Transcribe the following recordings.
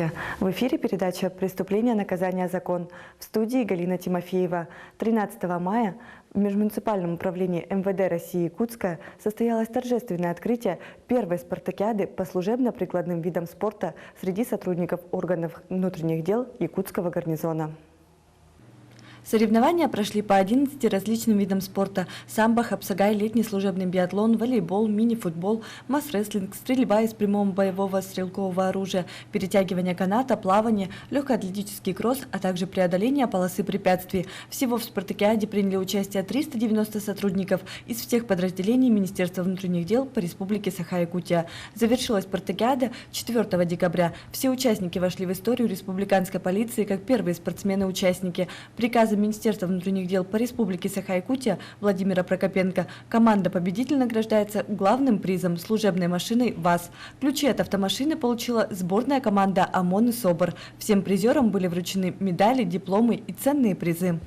Здравствуйте! В эфире передача «Преступление, наказание, закон». В студии Галина Тимофеева. 13 мая в Межмуниципальном управлении МВД России Якутска состоялось торжественное открытие первой спартакиады по служебно-прикладным видам спорта среди сотрудников органов внутренних дел Якутского гарнизона. Соревнования прошли по 11 различным видам спорта: самбо, хапсагай, летний служебный биатлон, волейбол, мини-футбол, масс-рестлинг, стрельба из прямого боевого стрелкового оружия, перетягивание каната, плавание, легкоатлетический кросс, а также преодоление полосы препятствий. Всего в спартакиаде приняли участие 390 сотрудников из всех подразделений Министерства внутренних дел по Республике Саха-Якутия. Завершилась спартакиада 4 декабря. Все участники вошли в историю республиканской полиции как первые спортсмены-участники. Приказом Министерства внутренних дел по Республике Саха-Якутия Владимира Прокопенко команда-победитель награждается главным призом – служебной машиной ВАЗ. Ключи от автомашины получила сборная команда ОМОН и СОБР. Всем призерам были вручены медали, дипломы и ценные призы.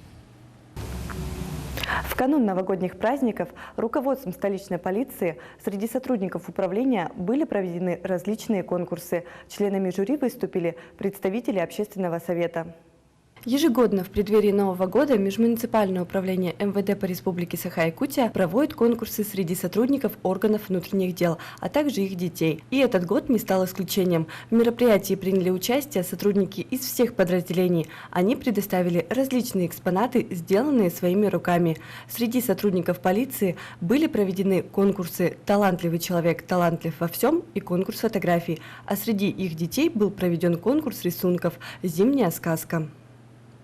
В канун новогодних праздников руководством столичной полиции среди сотрудников управления были проведены различные конкурсы. Членами жюри выступили представители общественного совета. Ежегодно в преддверии Нового года Межмуниципальное управление МВД по Республике Саха-Якутия проводит конкурсы среди сотрудников органов внутренних дел, а также их детей. И этот год не стал исключением. В мероприятии приняли участие сотрудники из всех подразделений. Они предоставили различные экспонаты, сделанные своими руками. Среди сотрудников полиции были проведены конкурсы «Талантливый человек, талантлив во всем» и конкурс фотографий. А среди их детей был проведен конкурс рисунков «Зимняя сказка».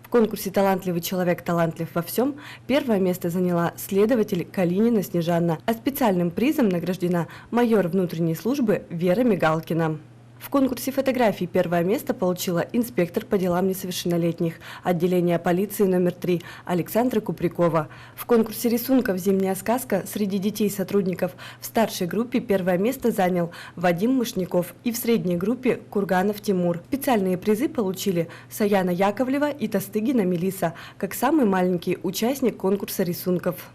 В конкурсе «Талантливый человек, талантлив во всем» первое место заняла следователь Калинина Снежанна, а специальным призом награждена майор внутренней службы Вера Мигалкина. В конкурсе фотографий первое место получила инспектор по делам несовершеннолетних отделения полиции номер 3 Александра Куприкова. В конкурсе рисунков «Зимняя сказка» среди детей-сотрудников в старшей группе первое место занял Вадим Мышников и в средней группе Курганов Тимур. Специальные призы получили Саяна Яковлева и Тостыгина Мелиса, как самый маленький участник конкурса рисунков.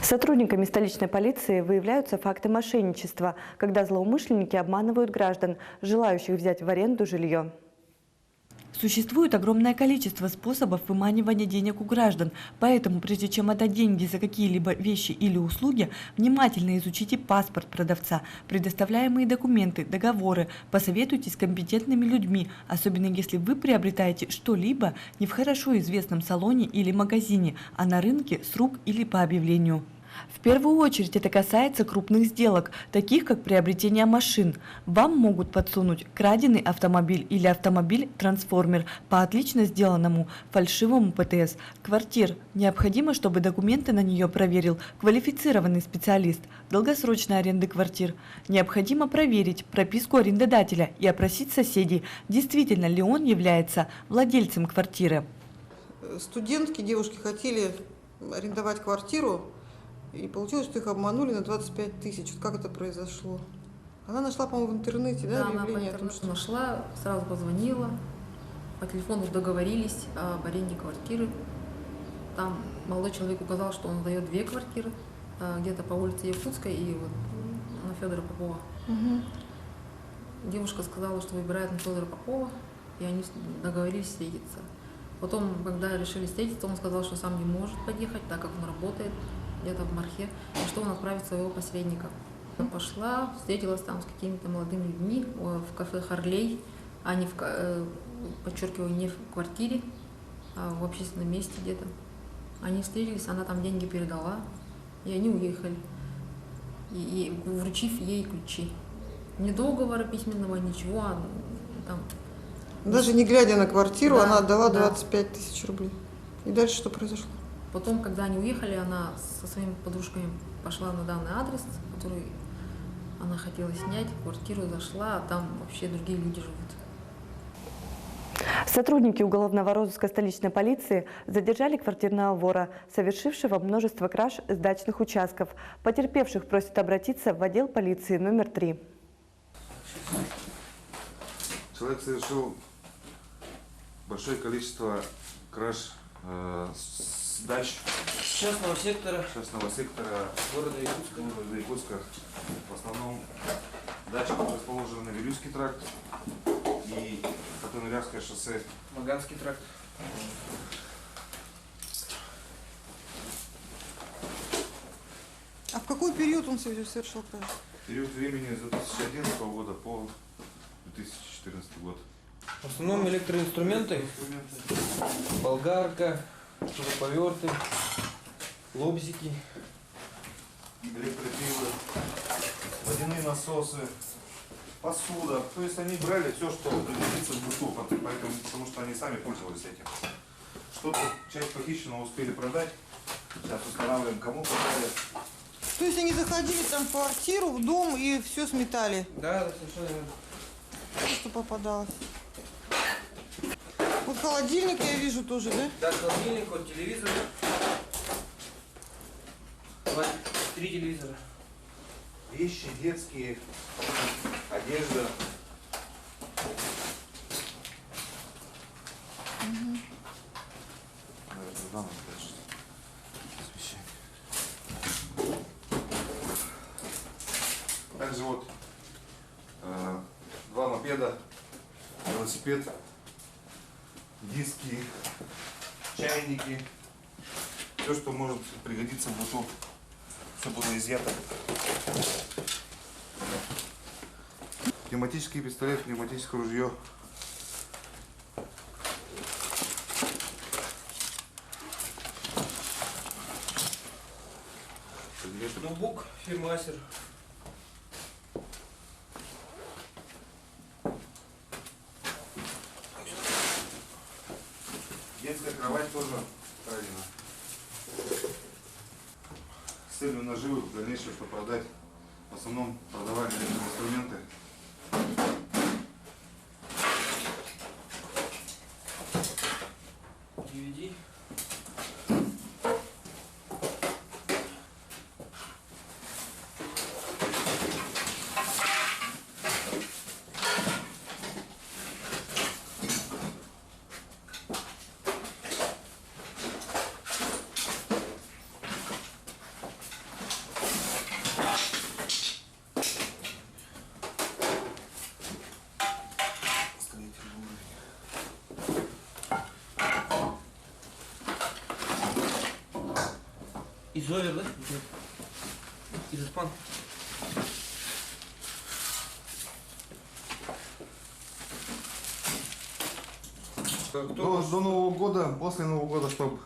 Сотрудниками столичной полиции выявляются факты мошенничества, когда злоумышленники обманывают граждан, желающих взять в аренду жилье. Существует огромное количество способов выманивания денег у граждан, поэтому прежде чем отдать деньги за какие-либо вещи или услуги, внимательно изучите паспорт продавца, предоставляемые документы, договоры, посоветуйтесь с компетентными людьми, особенно если вы приобретаете что-либо не в хорошо известном салоне или магазине, а на рынке с рук или по объявлению. В первую очередь это касается крупных сделок, таких как приобретение машин. Вам могут подсунуть краденый автомобиль или автомобиль-трансформер по отлично сделанному фальшивому ПТС. Квартир. Необходимо, чтобы документы на нее проверил квалифицированный специалист. Долгосрочной аренды квартир. Необходимо проверить прописку арендодателя и опросить соседей, действительно ли он является владельцем квартиры. Студентки, девушки хотели арендовать квартиру. И получилось, что их обманули на 25 тысяч. Вот как это произошло? Она нашла, по-моему, в интернете, да, объявление о том, что... Нашла, сразу позвонила, по телефону договорились об аренде квартиры. Там молодой человек указал, что он дает 2 квартиры, где-то по улице Якутской и вот на Федора Попова. Угу. Девушка сказала, что выбирает на Федора Попова, и они договорились встретиться. Потом, когда решили встретиться, он сказал, что сам не может подъехать, так как он работает где-то в Мархе, и что он отправит своего посредника. Она пошла, встретилась там с какими-то молодыми людьми в кафе «Харлей», а не подчеркиваю, не в квартире, а в общественном месте где-то. Они встретились, она там деньги передала, и они уехали, и вручив ей ключи. Ни договора письменного, ничего. Там... Даже не глядя на квартиру, да, она отдала 25 тысяч рублей. И дальше что произошло? Потом, когда они уехали, она со своими подружками пошла на данный адрес, который она хотела снять, в квартиру зашла, а там вообще другие люди живут. Сотрудники уголовного розыска столичной полиции задержали квартирного вора, совершившего множество краж с дачных участков. Потерпевших просят обратиться в отдел полиции номер 3. Человек совершил большое количество краж с дач частного сектора города Якутска. В основном дача расположена на Вилюйский тракт и Боярское шоссе. Маганский тракт. А в какой период он совершил кражу? Период времени с 2011 года по 2014 год. В основном электроинструменты, болгарка, шуруповерты, лобзики. Электропилы, водяные насосы, посуда. То есть они брали все, что пригодится в быту, поэтому, потому что они сами пользовались этим. Что-то, часть похищенного успели продать. Сейчас устанавливаем, кому продали. То есть они заходили там в квартиру, в дом и все сметали, Да, совершенно верно. то, что попадалось. Вот холодильник я вижу тоже, да? Да, холодильник, вот телевизор. 3 телевизора. Вещи детские, одежда. Наверное, надо дальше освещение. Также вот 2 мопеда, велосипед, диски, чайники. Все, что может пригодиться в быту. Все было изъято. Пневматический пистолет, пневматическое ружье. Ноутбук фирмы Acer. Детская кровать тоже правильно. С целью наживы в дальнейшем, что продать. В основном продавали инструменты. DVD. Изовер, да? Изоспан. До Нового года, после Нового года, чтобы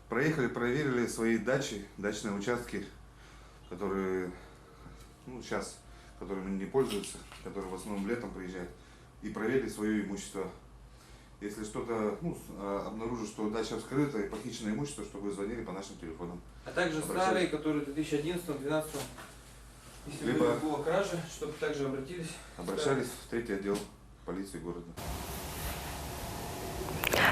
проехали, проверили свои дачи, дачные участки, которые сейчас, которыми не пользуются, которые в основном летом приезжают, и проверили свое имущество. Если что-то обнаружат, что дача вскрыта и похищено имущество, чтобы звонили по нашим телефонам. А также старые, которые в 2011-2012, если Либо было кражи, чтобы также обратились. Обращались в 3-й отдел полиции города.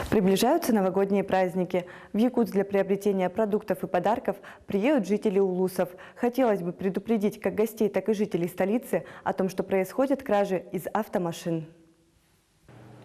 Приближаются новогодние праздники. В Якутск для приобретения продуктов и подарков приедут жители Улусов. Хотелось бы предупредить как гостей, так и жителей столицы о том, что происходят кражи из автомашин.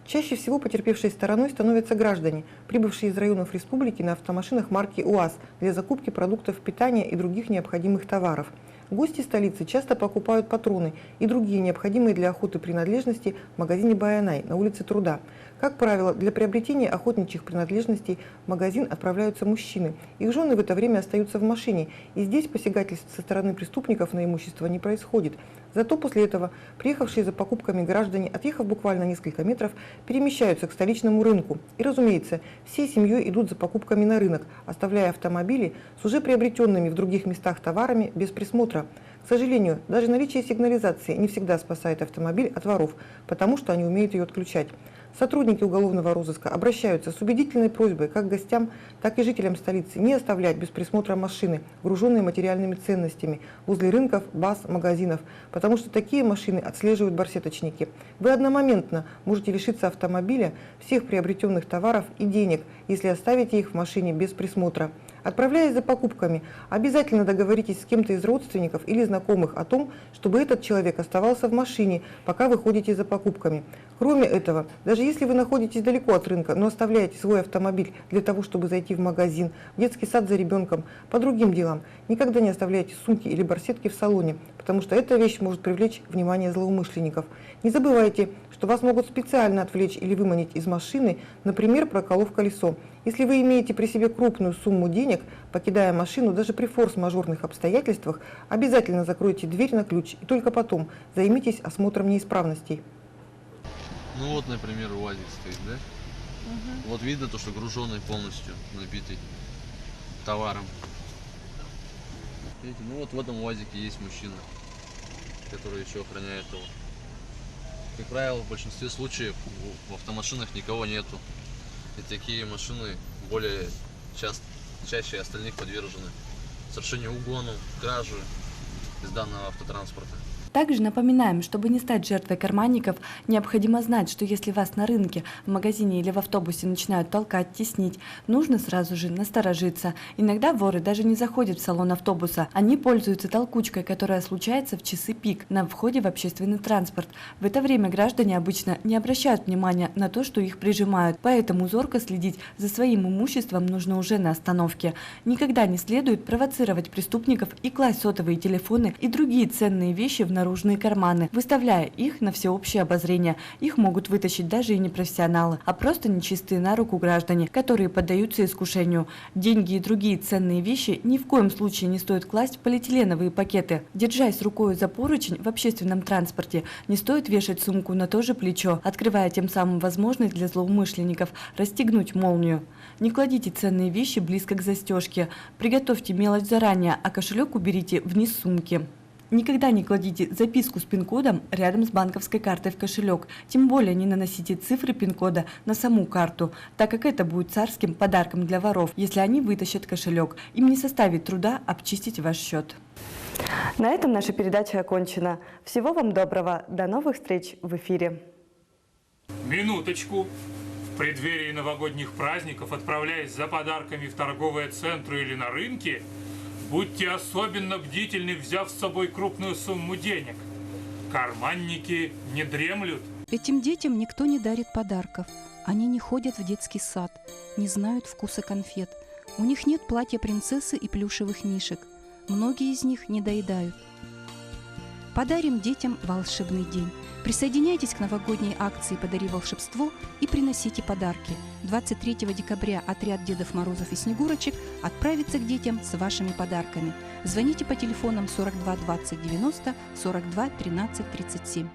Чаще всего потерпевшей стороной становятся граждане, прибывшие из районов республики на автомашинах марки УАЗ для закупки продуктов питания и других необходимых товаров. Гости столицы часто покупают патроны и другие необходимые для охоты принадлежности в магазине «Баянай» на улице Труда. Как правило, для приобретения охотничьих принадлежностей в магазин отправляются мужчины. Их жены в это время остаются в машине, и здесь посягательств со стороны преступников на имущество не происходит. Зато после этого приехавшие за покупками граждане, отъехав буквально несколько метров, перемещаются к столичному рынку. И, разумеется, всей семьей идут за покупками на рынок, оставляя автомобили с уже приобретенными в других местах товарами без присмотра. К сожалению, даже наличие сигнализации не всегда спасает автомобиль от воров, потому что они умеют ее отключать. Сотрудники уголовного розыска обращаются с убедительной просьбой как к гостям, так и жителям столицы не оставлять без присмотра машины, груженные материальными ценностями, возле рынков, баз, магазинов, потому что такие машины отслеживают барсеточники. Вы одномоментно можете лишиться автомобиля, всех приобретенных товаров и денег, если оставите их в машине без присмотра. Отправляясь за покупками, обязательно договоритесь с кем-то из родственников или знакомых о том, чтобы этот человек оставался в машине, пока вы ходите за покупками. Кроме этого, даже если вы находитесь далеко от рынка, но оставляете свой автомобиль для того, чтобы зайти в магазин, в детский сад за ребенком, по другим делам, никогда не оставляйте сумки или барсетки в салоне, потому что эта вещь может привлечь внимание злоумышленников. Не забывайте, что вас могут специально отвлечь или выманить из машины, например, проколов колесо. Если вы имеете при себе крупную сумму денег, покидая машину даже при форс-мажорных обстоятельствах, обязательно закройте дверь на ключ и только потом займитесь осмотром неисправностей. Ну вот, например, УАЗик стоит, да? Вот видно то, что груженый полностью, набитый товаром. Видите, ну вот в этом УАЗике есть мужчина, который еще охраняет его. Как правило, в большинстве случаев в автомашинах никого нету. И такие машины чаще остальных подвержены совершению угону, краже из данного автотранспорта. Также напоминаем, чтобы не стать жертвой карманников, необходимо знать, что если вас на рынке, в магазине или в автобусе начинают толкать, теснить, нужно сразу же насторожиться. Иногда воры даже не заходят в салон автобуса, они пользуются толкучкой, которая случается в часы пик на входе в общественный транспорт. В это время граждане обычно не обращают внимания на то, что их прижимают, поэтому зорко следить за своим имуществом нужно уже на остановке. Никогда не следует провоцировать преступников и класть сотовые телефоны и другие ценные вещи в наружные карманы, выставляя их на всеобщее обозрение. Их могут вытащить даже и не профессионалы, а просто нечистые на руку граждане, которые поддаются искушению. Деньги и другие ценные вещи ни в коем случае не стоит класть в полиэтиленовые пакеты. Держась рукой за поручень в общественном транспорте, не стоит вешать сумку на то же плечо, открывая тем самым возможность для злоумышленников расстегнуть молнию. Не кладите ценные вещи близко к застежке. Приготовьте мелочь заранее, а кошелек уберите вниз сумки. Никогда не кладите записку с пин-кодом рядом с банковской картой в кошелек, тем более не наносите цифры пин-кода на саму карту, так как это будет царским подарком для воров, если они вытащат кошелек. Им не составит труда обчистить ваш счет. На этом наша передача окончена. Всего вам доброго. До новых встреч в эфире. Минуточку. В преддверии новогодних праздников, отправляясь за подарками в торговые центры или на рынки, будьте особенно бдительны, взяв с собой крупную сумму денег. Карманники не дремлют. Этим детям никто не дарит подарков. Они не ходят в детский сад, не знают вкуса конфет. У них нет платья принцессы и плюшевых мишек. Многие из них не доедают. Подарим детям волшебный день. Присоединяйтесь к новогодней акции «Подари волшебство» и приносите подарки. 23 декабря отряд Дедов Морозов и Снегурочек отправится к детям с вашими подарками. Звоните по телефонам 42 20 90, 42 13 37.